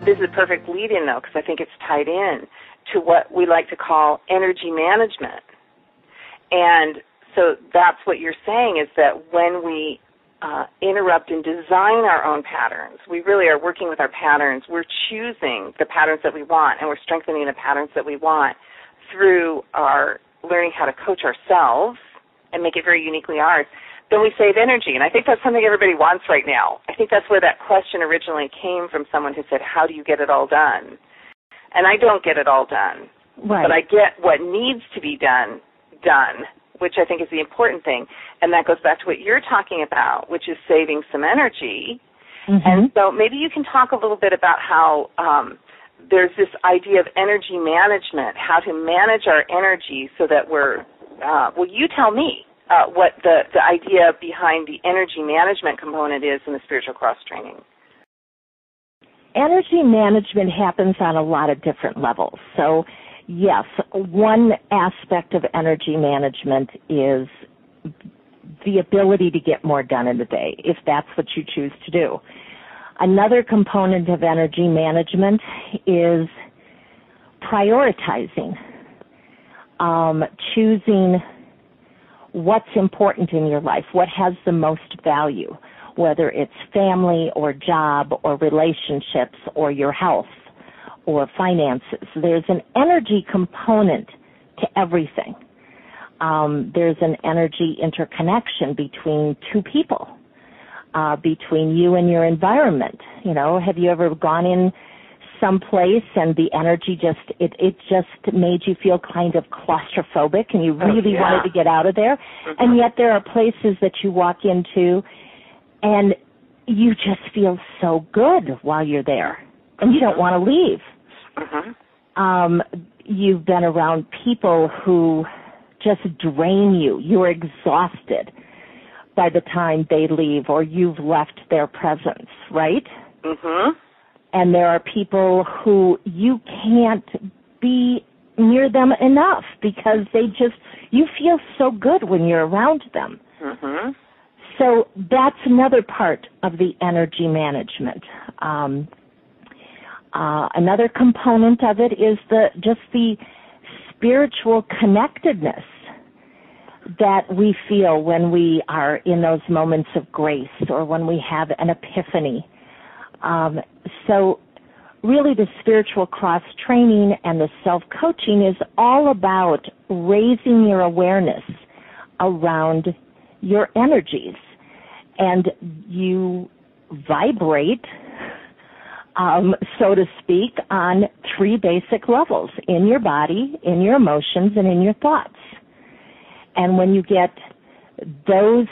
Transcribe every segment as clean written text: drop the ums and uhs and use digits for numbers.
this is a perfect lead-in, though, because I think it's tied in to what we like to call energy management. And so that's what you're saying, is that when we interrupt and design our own patterns, we really are working with our patterns. We're choosing the patterns that we want, and we're strengthening the patterns that we want through our learning how to coach ourselves and make it very uniquely ours. Then we save energy, and I think that's something everybody wants right now. I think that's where that question originally came from, someone who said, how do you get it all done? And I don't get it all done, right. But I get what needs to be done, which I think is the important thing. And that goes back to what you're talking about, which is saving some energy. Mm-hmm. And so maybe you can talk a little bit about how there's this idea of energy management, how to manage our energy so that we're, well, you tell me what the idea behind the energy management component is in the spiritual cross training. Energy management happens on a lot of different levels. So, yes, one aspect of energy management is the ability to get more done in the day, if that's what you choose to do. Another component of energy management is prioritizing, choosing what's important in your life, what has the most value, whether it's family or job or relationships or your health or finances. There's an energy component to everything. There's an energy interconnection between two people, between you and your environment. You know, have you ever gone in someplace and the energy it just made you feel kind of claustrophobic and you really wanted to get out of there? Mm-hmm. And yet there are places that you walk into and you just feel so good while you're there and you don't want to leave. Mm-hmm. You've been around people who just drain you. You're exhausted by the time they leave or you've left their presence, right? Mm-hmm. And there are people who you can't be near them enough because you feel so good when you're around them. Mm-hmm. So that's another part of the energy management. Another component of it is just the spiritual connectedness that we feel when we are in those moments of grace or when we have an epiphany. So really the spiritual cross-training and the self-coaching is all about raising your awareness around your energies. And you vibrate, so to speak, on three basic levels, in your body, in your emotions, and in your thoughts. And when you get those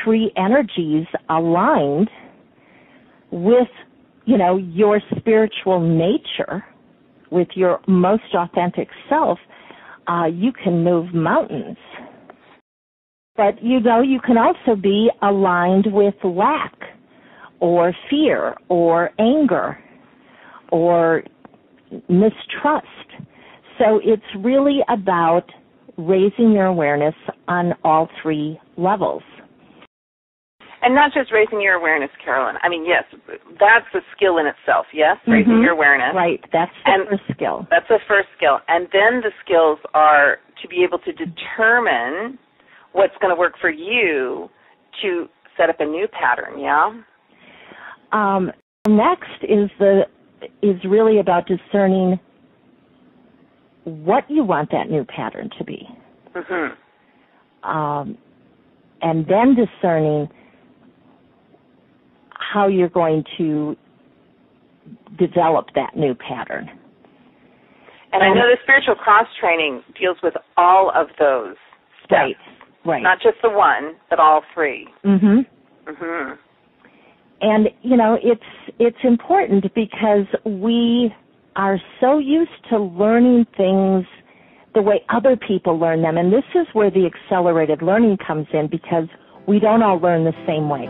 three energies aligned with, your spiritual nature, with your most authentic self, you can move mountains. But, you can also be aligned with lack or fear or anger or mistrust. So it's really about raising your awareness on all three levels. And not just raising your awareness, Carolyn. I mean, yes, that's a skill in itself, yes? Raising your awareness. Right, that's the first skill. That's the first skill. And then the skills are to be able to determine what's going to work for you to set up a new pattern, yeah? Next is really about discerning what you want that new pattern to be. Mm-hmm. And then discerning how you're going to develop that new pattern. And I know the spiritual cross-training deals with all of those steps. Right. Not just the one, but all three. Mm-hmm. Mm-hmm. And, it's important because we are so used to learning things the way other people learn them. And this is where the accelerated learning comes in because we don't all learn the same way.